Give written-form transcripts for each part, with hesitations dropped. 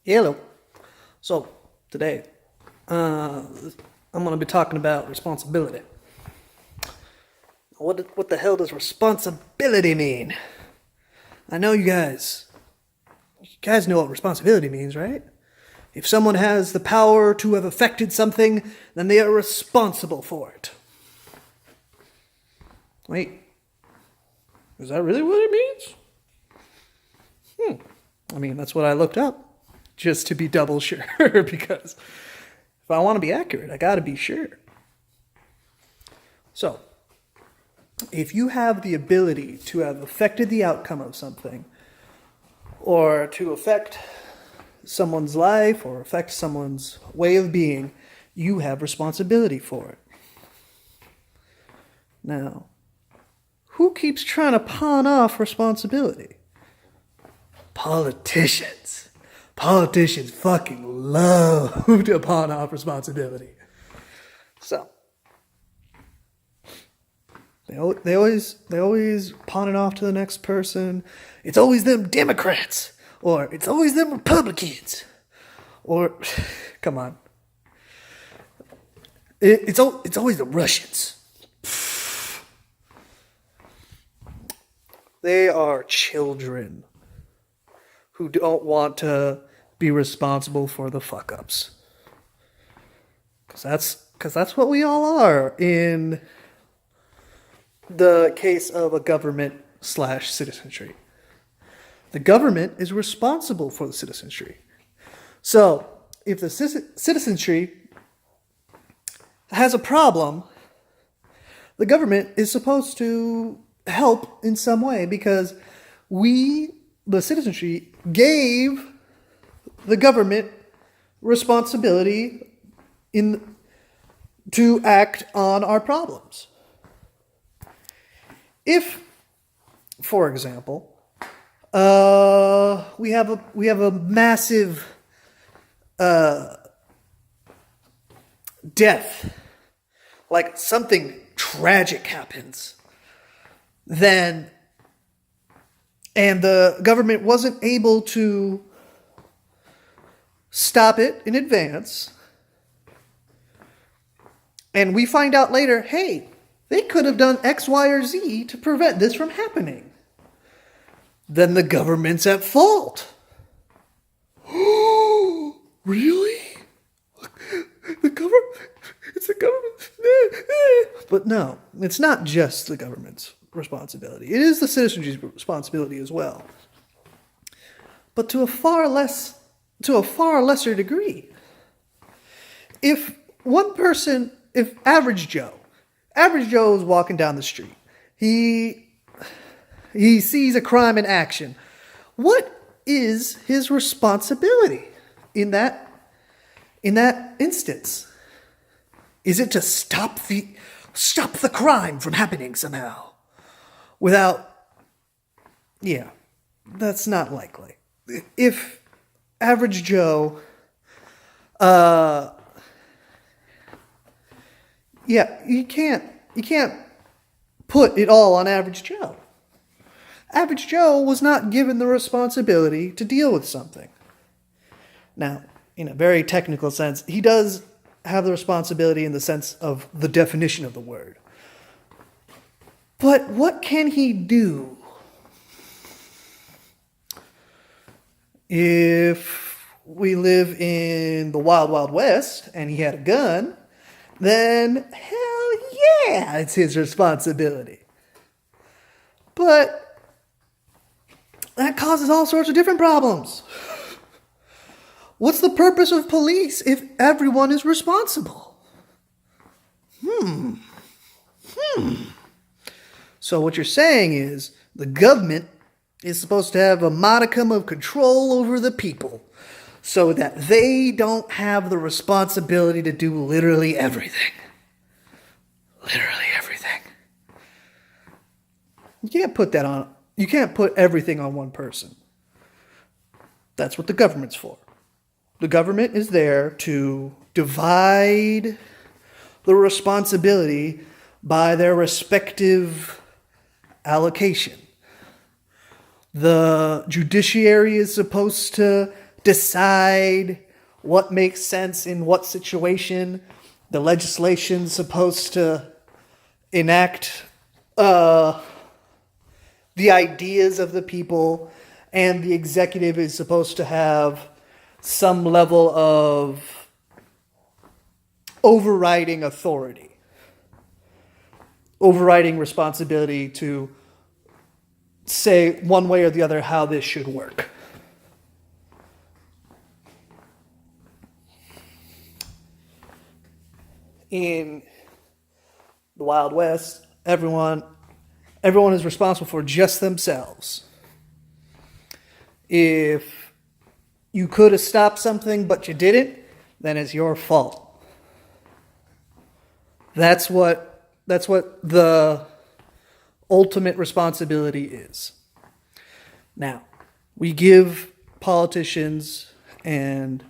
Hello. So, today, I'm going to be talking about responsibility. What the hell does responsibility mean? I know you guys know what responsibility means, right? If someone has the power to have affected something, then they are responsible for it. Wait, is that really what it means? I mean, that's what I looked up, just to be double sure, because if I want to be accurate, I gotta be sure. So, if you have the ability to have affected the outcome of something, or to affect someone's life, or affect someone's way of being, you have responsibility for it. Now, who keeps trying to pawn off responsibility? Politicians. Politicians fucking love to pawn off responsibility. So, they always pawn it off to the next person. It's always them Democrats, or it's always them Republicans, or come on, it's always the Russians. They are children who don't want to be responsible for the fuck ups. Because that's what we all are in the case of a government / citizenry. The government is responsible for the citizenry. So, if the citizenry has a problem, the government is supposed to help in some way because we, the citizenry, gave the government responsibility to act on our problems. If, for example, we have a massive death, like something tragic happens, and the government wasn't able to stop it in advance, and we find out later, hey, they could have done X, Y, or Z to prevent this from happening, then the government's at fault. Really? The government? It's the government? But no, it's not just the government's responsibility. It is the citizenry's responsibility as well. But to a far lesser degree. If average Joe is walking down the street, he sees a crime in action, what is his responsibility in that instance? Is it to stop the crime from happening somehow? That's not likely. If average Joe, you can't put it all on average Joe. Average Joe was not given the responsibility to deal with something. Now, in a very technical sense, he does have the responsibility in the sense of the definition of the word. But what can he do? If we live in the Wild Wild West and he had a gun, then hell yeah, it's his responsibility. But that causes all sorts of different problems. What's the purpose of police if everyone is responsible? So what you're saying is the government is supposed to have a modicum of control over the people so that they don't have the responsibility to do literally everything. Literally everything. You can't put everything on one person. That's what the government's for. The government is there to divide the responsibility by their respective allocation. The judiciary is supposed to decide what makes sense in what situation. The legislation's supposed to enact the ideas of the people, and the executive is supposed to have some level of overriding authority, overriding responsibility to say one way or the other how this should work. In the Wild West, everyone is responsible for just themselves. If you could have stopped something but you didn't, then it's your fault. That's what the ultimate responsibility is. Now, we give politicians and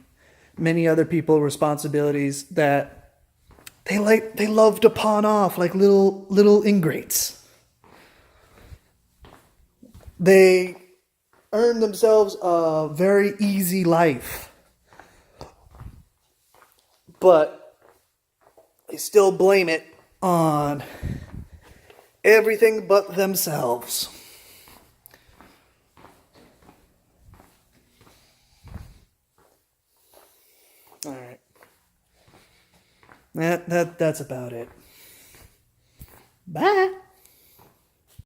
many other people responsibilities that they love to pawn off like little ingrates. They earn themselves a very easy life, but they still blame it on everything but themselves. All right. That's about it. Bye.